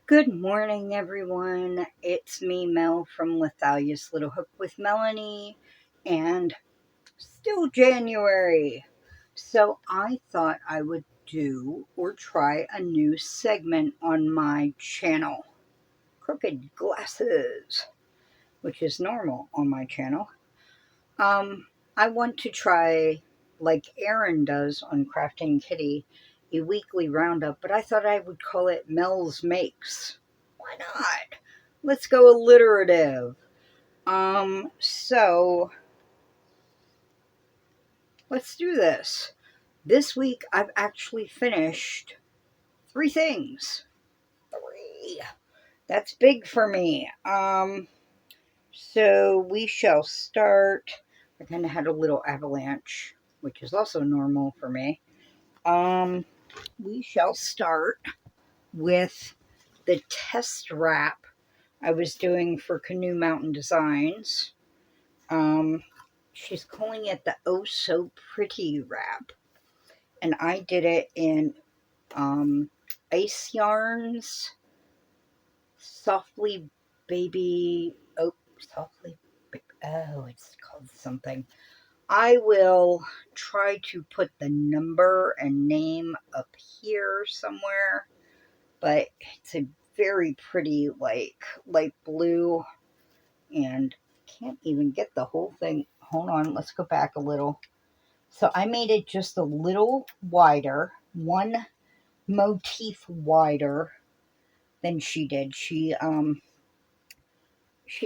Good morning, everyone. It's me, Mel, from Lethalia's Little Hook with Melanie, and still January. So I thought I would do or try a new segment on my channel, Crooked Glasses, which is normal on my channel. I want to try, like Erin does on Crafting Kitty, a weekly roundup, but I thought I would call it Mel's Makes. Why not? Let's go alliterative. So let's do this. This week I've actually finished 3 things. 3. That's big for me. So we shall start. I kind of had a little avalanche, which is also normal for me. We shall start with the test wrap I was doing for Canoe Mountain Designs. She's calling it the Oh So Pretty wrap. And I did it in Ice Yarns, Softly Baby, it's called something. I will try to put the number and name up here somewhere, but it's a very pretty, like, light blue, and can't even get the whole thing. Hold on, let's go back a little. So I made it just a little wider, one motif wider than she did. She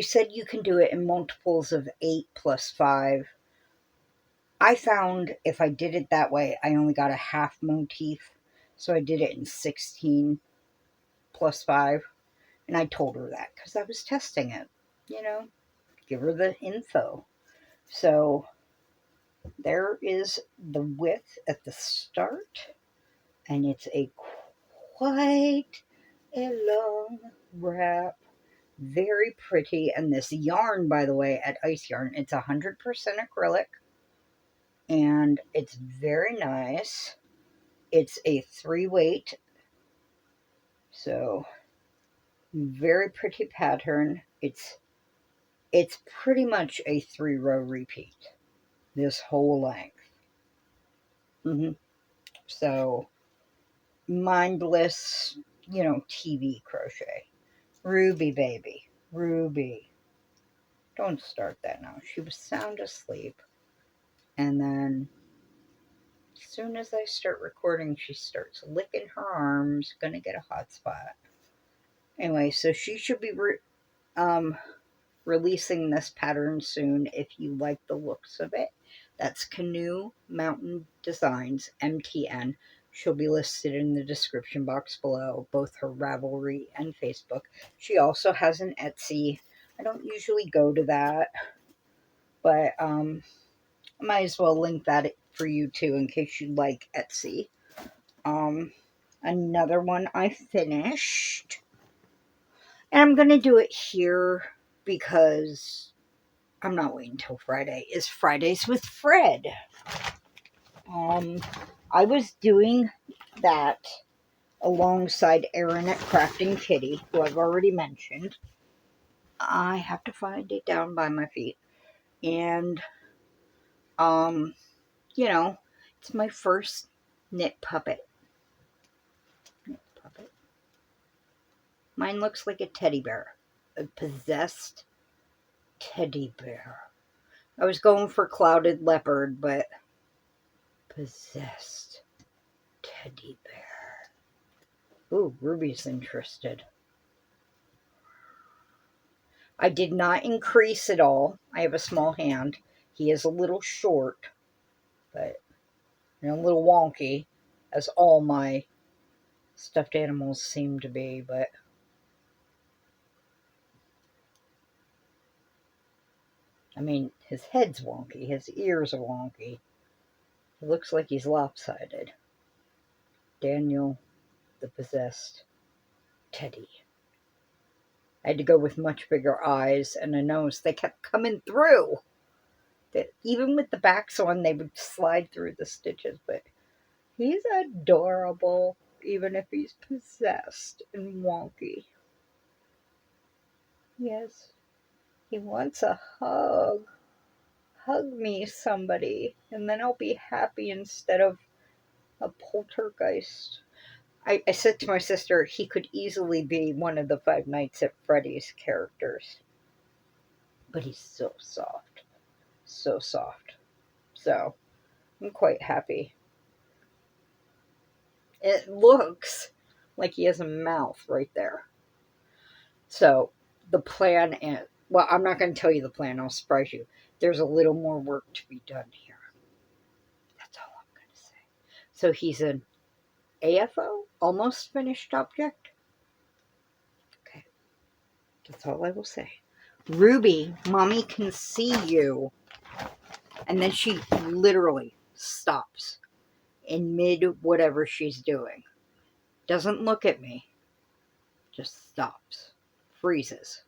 said you can do it in multiples of 8 plus 5. I found if I did it that way, I only got a half motif. So I did it in 16 plus 5. And I told her that because I was testing it, give her the info. So there is the width at the start, and it's a quite a long wrap. Very pretty. And this yarn, by the way, at Ice Yarn, it's 100% acrylic, and it's very nice. It's a 3-weight, so very pretty pattern. It's pretty much a 3-row repeat, this whole length. So mindless, TV crochet. Ruby, baby. Ruby. Don't start that now. She was sound asleep. And then as soon as I start recording, she starts licking her arms. Gonna get a hot spot. Anyway, so she should be releasing this pattern soon if you like the looks of it. That's Canoe Mountain Designs, MTN. She'll be listed in the description box below, both her Ravelry and Facebook. She also has an Etsy. I don't usually go to that, but I might as well link that for you too in case you like Etsy. Another one I finished, and I'm going to do it here because I'm not waiting until Friday, is Fridays with Fred. I was doing that alongside Erin at Crafting Kitty, who I've already mentioned. I have to find it down by my feet. And, it's my first knit puppet. Mine looks like a teddy bear. A possessed teddy bear. I was going for clouded leopard, but possessed teddy bear. Ooh, Ruby's interested. I did not increase at all. I have a small hand. He is a little short, but a little wonky, as all my stuffed animals seem to be, but I mean, his head's wonky, his ears are wonky. He looks like he's lopsided. Daniel, the possessed teddy. I had to go with much bigger eyes and a nose. They kept coming through. That even with the backs on, they would slide through the stitches, but he's adorable, even if he's possessed and wonky. Yes, he wants a hug. Hug me, somebody, and then I'll be happy instead of a poltergeist. I said to my sister, he could easily be one of the Five Nights at Freddy's characters. But he's so soft. So soft. So, I'm quite happy. It looks like he has a mouth right there. So, the plan is, well, I'm not going to tell you the plan, I'll surprise you. There's a little more work to be done here. That's all I'm going to say. So, he's an AFO, almost finished object. Okay, that's all I will say. Ruby, mommy can see you. And then she literally stops in mid whatever she's doing. Doesn't look at me. Just stops. Freezes.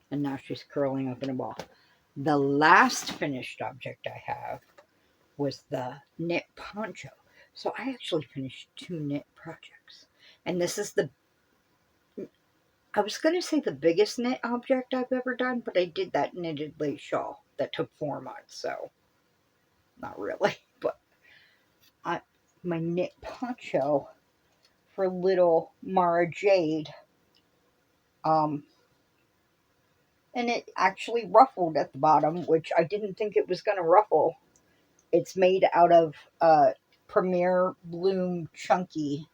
And now she's curling up in a ball. The last finished object I have was the knit poncho. So I actually finished 2 knit projects. And this is I was going to say the biggest knit object I've ever done, but I did that knitted lace shawl that took 4 months, so not really. But my knit poncho for little Mara Jade, and it actually ruffled at the bottom, which I didn't think it was going to ruffle. It's made out of Premier Bloom Chunky,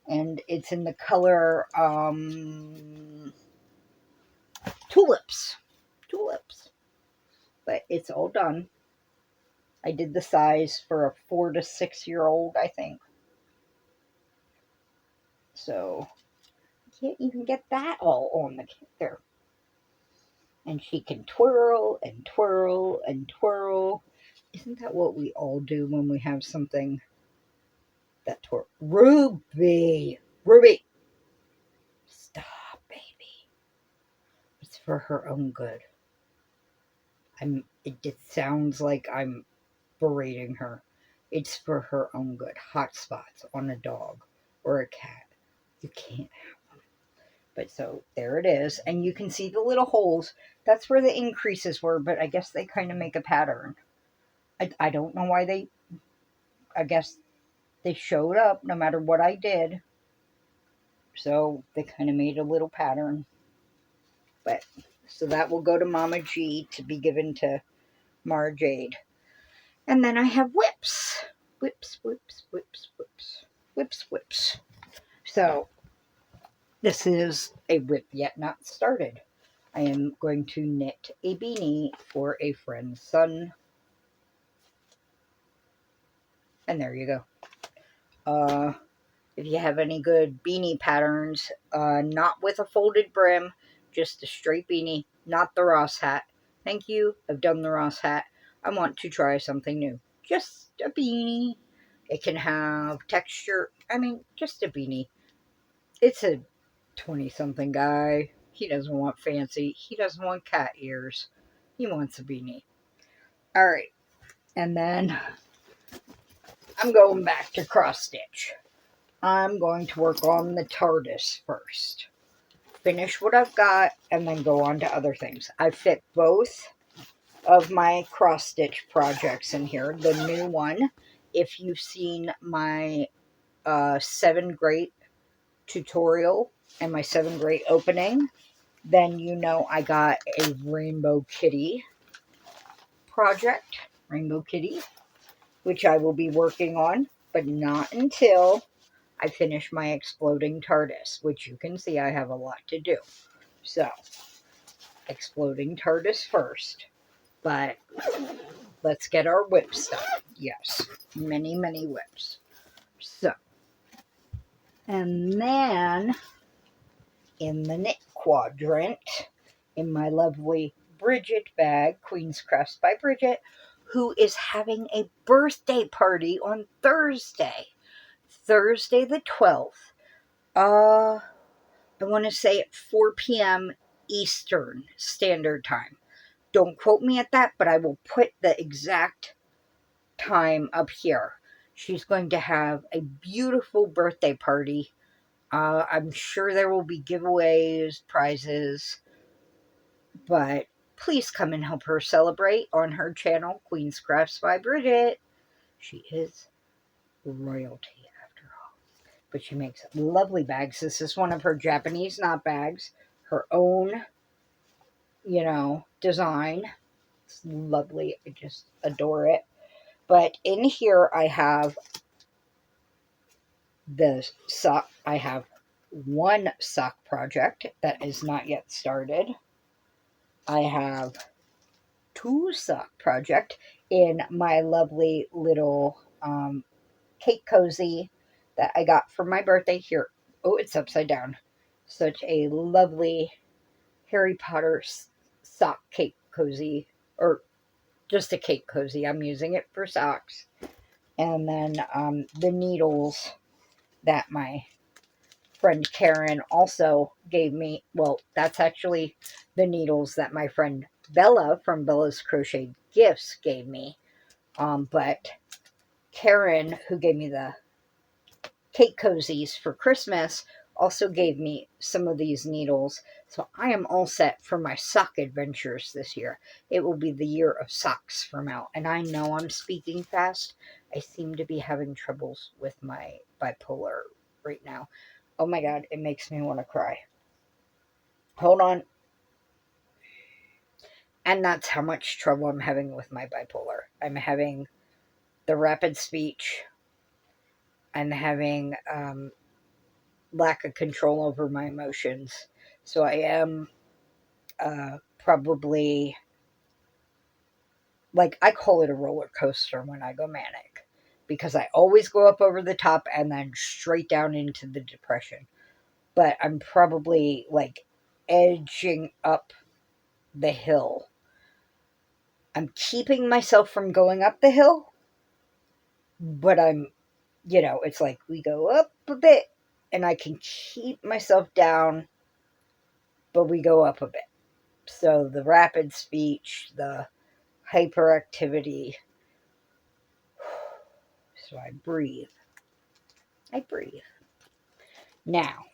and it's in the color tulips. But it's all done. I did the size for a 4 to 6 year old, I think. So, you can't even get that all on the there. And she can twirl and twirl and twirl. Isn't that what we all do when we have something that twirl? Ruby! Ruby! Stop, baby. It's for her own good. It sounds like I'm berating her. It's for her own good. Hot spots on a dog or a cat. You can't have them. But so there it is. And you can see the little holes. That's where the increases were, but I guess they kind of make a pattern. I don't know why I guess they showed up no matter what I did. So they kind of made a little pattern. But so that will go to Mama G to be given to Mara Jade. And then I have whips. Whips, whips, whips, whips. Whips, whips. So this is a whip yet not started. I am going to knit a beanie for a friend's son. And there you go. If you have any good beanie patterns, not with a folded brim, just a straight beanie, not the Ross hat. Thank you, I've done the Ross hat. I want to try something new. Just a beanie. It can have texture. I mean, just a beanie. It's a 20-something guy. He doesn't want fancy. He doesn't want cat ears. He wants a beanie. Alright, and then I'm going back to cross stitch. I'm going to work on the TARDIS first. Finish what I've got and then go on to other things. I fit both of my cross stitch projects in here. The new one, if you've seen my 7 Great tutorial and my 7 Great opening, then you know I got a Rainbow Kitty project. Rainbow Kitty, which I will be working on, but not until I finish my exploding TARDIS, which you can see I have a lot to do. So, exploding TARDIS first. But let's get our whip stuff. Yes, many, many whips. So, and then in the knit quadrant, in my lovely Bridget bag, Queen's Crafts by Bridget, who is having a birthday party on Thursday the 12th. I want to say at 4 p.m. Eastern Standard Time. Don't quote me at that, but I will put the exact time up here. She's going to have a beautiful birthday party I'm sure there will be giveaways, prizes, but please come and help her celebrate on her channel, Queen's Crafts by Bridget. She is royalty after all. But she makes lovely bags. This is one of her Japanese knot bags, her own, design. It's lovely. I just adore it. But in here I have the sock. I have one sock project that is not yet started. I have two sock project in my lovely little cake cozy that I got for my birthday here. Oh, it's upside down. Such a lovely Harry Potter sock cake cozy, or just a cake cozy. I'm using it for socks. And then the needles that my friend Karen also gave me. Well, that's actually the needles that my friend Bella from Bella's Crochet Gifts gave me. But Karen, who gave me the cake cozies for Christmas, also gave me some of these needles. So I am all set for my sock adventures this year. It will be the year of socks for Mel. And I know I'm speaking fast. I seem to be having troubles with my bipolar right now. Oh my God, it makes me want to cry. Hold on. And that's how much trouble I'm having with my bipolar. I'm having the rapid speech. I'm having lack of control over my emotions. So I am probably, like, I call it a roller coaster when I go manic, because I always go up over the top and then straight down into the depression. But I'm probably like edging up the hill. I'm keeping myself from going up the hill, but it's like we go up a bit and I can keep myself down, but we go up a bit. So the rapid speech, the hyperactivity. So I breathe. I breathe. Now,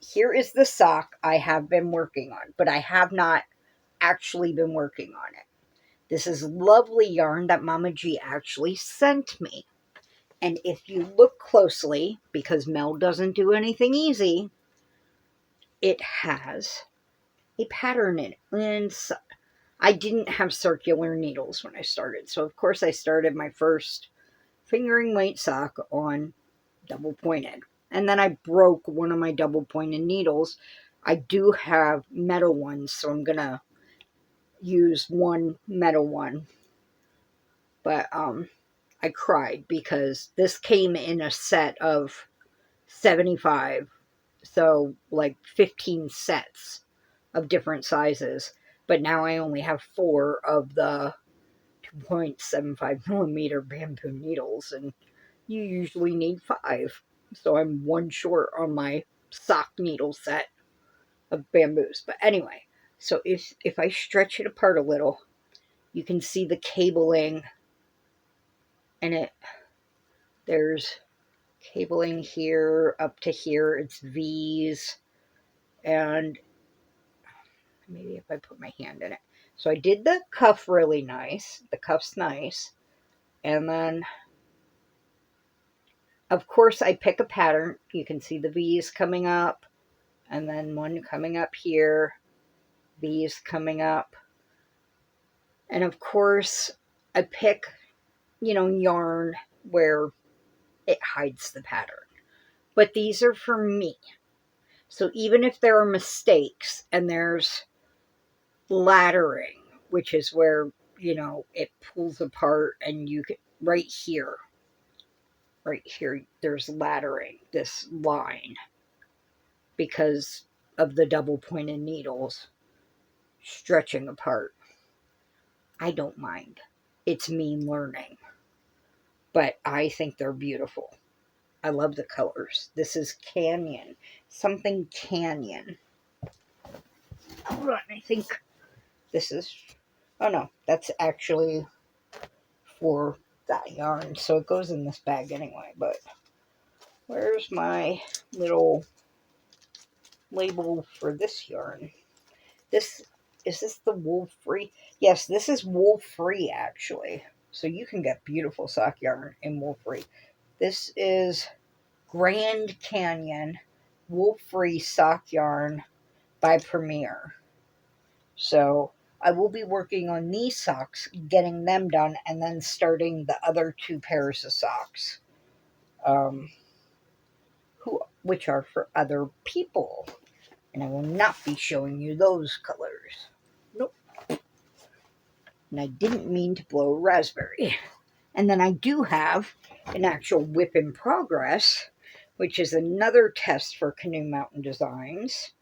here is the sock I have been working on, but I have not actually been working on it. This is lovely yarn that Mama G actually sent me. And if you look closely, because Mel doesn't do anything easy, it has a pattern in it. And so, I didn't have circular needles when I started. So, of course, I started my first fingering weight sock on double pointed. And then I broke one of my double pointed needles. I do have metal ones, so I'm going to use one metal one. But I cried because this came in a set of 75. So like 15 sets of different sizes. But now I only have 4 of the 2.75 millimeter bamboo needles, and you usually need 5. So I'm one short on my sock needle set of bamboos. But anyway, so if I stretch it apart a little, you can see the cabling, and there's cabling here up to here. It's V's, and maybe if I put my hand in it. So I did the cuff really nice. The cuff's nice. And then, of course, I pick a pattern. You can see the V's coming up, and then one coming up here, V's coming up. And of course, I pick, yarn where it hides the pattern. But these are for me. So even if there are mistakes and there's laddering, which is where, it pulls apart, and you can, right here, there's laddering, this line, because of the double pointed needles stretching apart. I don't mind. It's me learning. But I think they're beautiful. I love the colors. This is Canyon. Something Canyon. Hold on, I think this is... Oh no, that's actually for that yarn. So it goes in this bag anyway. But where's my little label for this yarn. Is this the wool free? Yes, this is wool free actually. So you can get beautiful sock yarn in wool free. This is Grand Canyon wool free sock yarn by Premier. So I will be working on these socks, getting them done, and then starting the other 2 pairs of socks, which are for other people. And I will not be showing you those colors. Nope. And I didn't mean to blow a raspberry. And then I do have an actual whip in progress, which is another test for Canoe Mountain Designs.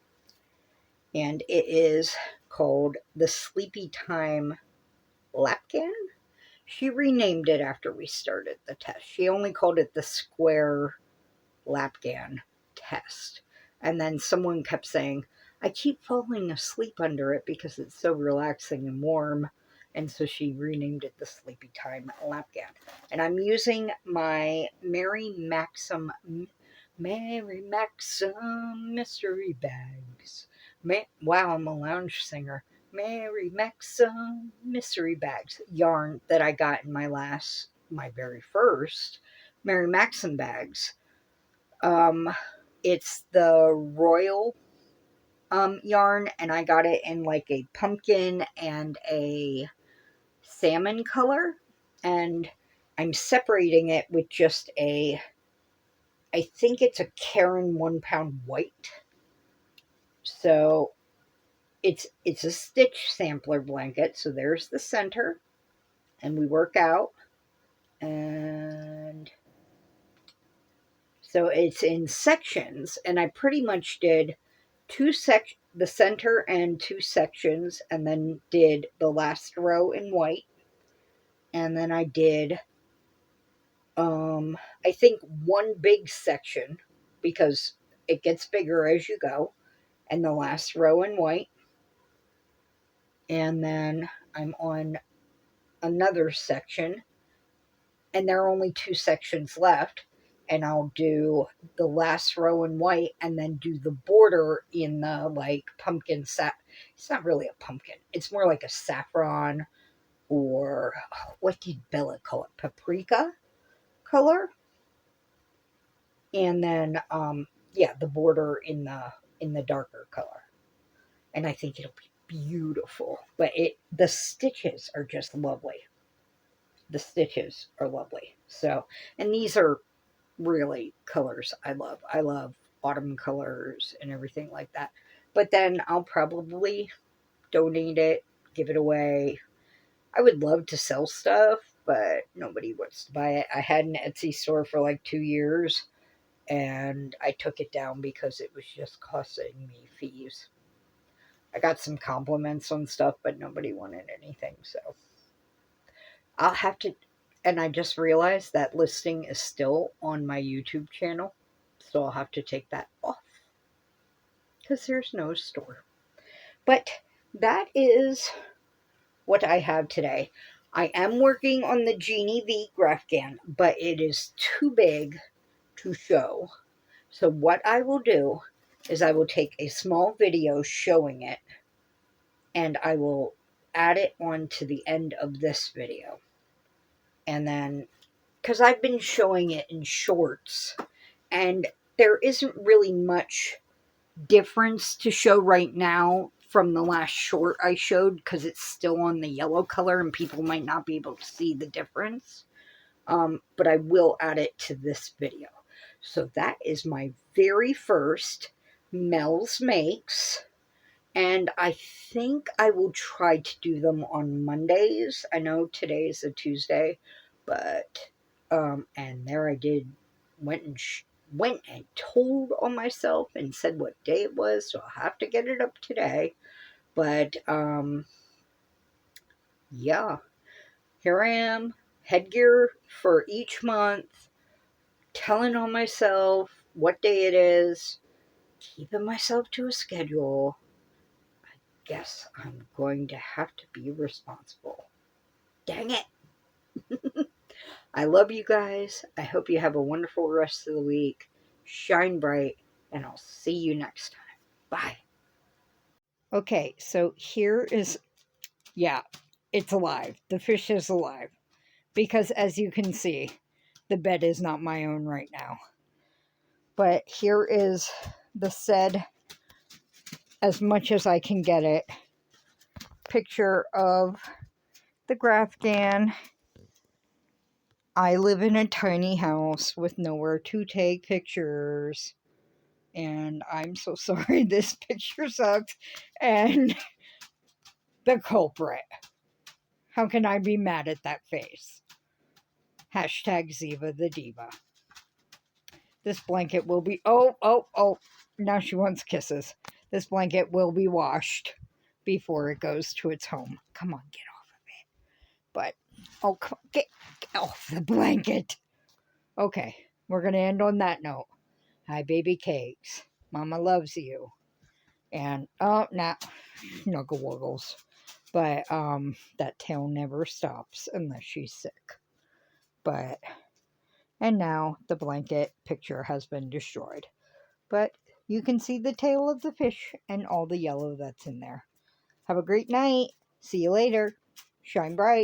And it is called the Sleepy Time Lapcan. She renamed it after we started the test. She only called it the Square Lapgan test. And then someone kept saying, I keep falling asleep under it because it's so relaxing and warm. And so she renamed it the Sleepy Time Lapgan. And I'm using my Mary Maxim mystery bags. Wow, I'm a lounge singer. Mary Maxim mystery bags yarn that I got in my very first Mary Maxim bags. It's the Royal yarn, and I got it in like a pumpkin and a salmon color, and I'm separating it with just I think it's a Karen 1 pound white. So it's a stitch sampler blanket. So there's the center, and we work out, and so it's in sections, and I pretty much did the center and 2 sections, and then did the last row in white, and then I did I think 1 big section because it gets bigger as you go, and the last row in white, and then I'm on another section, and there are only 2 sections left, and I'll do the last row in white and then do the border in the like pumpkin it's not really a pumpkin, it's more like a saffron, or what did Bella call it, paprika color, and then yeah, the border in the darker color, and I think it'll be beautiful. But the stitches are just lovely. The stitches are lovely. So, and these are really colors I love. I love autumn colors and everything like that. But then I'll probably donate it, give it away. I would love to sell stuff, but nobody wants to buy it. I had an Etsy store for like 2 years, and I took it down because it was just costing me fees. I got some compliments on stuff, but nobody wanted anything, so I'll have to. And I just realized that listing is still on my YouTube channel, so I'll have to take that off because there's no store. But that is what I have today. I am working on the Genie V Graphgan, but it is too big to show. So what I will do is I will take a small video showing it, and I will add it on to the end of this video. And then, because I've been showing it in shorts, and there isn't really much difference to show right now from the last short I showed, because it's still on the yellow color and people might not be able to see the difference. But I will add it to this video. So that is my very first Mel's Makes. And I think I will try to do them on Mondays. I know today is a Tuesday, but and there I did went and told on myself and said what day it was, so I'll have to get it up today. But yeah, here I am, headgear for each month, telling on myself what day it is, keeping myself to a schedule. Guess I'm going to have to be responsible. Dang it. I love you guys. I hope you have a wonderful rest of the week. Shine bright, and I'll see you next time. Bye. Okay, so here is, yeah, it's alive. The fish is alive. Because as you can see, the bed is not my own right now. But here is the said, as much as I can get it, picture of the Grafgan. I live in a tiny house with nowhere to take pictures. And I'm so sorry this picture sucks. And the culprit. How can I be mad at that face? Hashtag Ziva the Diva. This blanket will be... Oh. Now she wants kisses. This blanket will be washed before it goes to its home. Come on, get off of it. But, oh, get off the blanket. Okay, we're going to end on that note. Hi, baby cakes. Mama loves you. And, oh, nah, snuggle wuggles. But, that tail never stops unless she's sick. But, and now the blanket picture has been destroyed. But you can see the tail of the fish and all the yellow that's in there. Have a great night. See you later. Shine bright.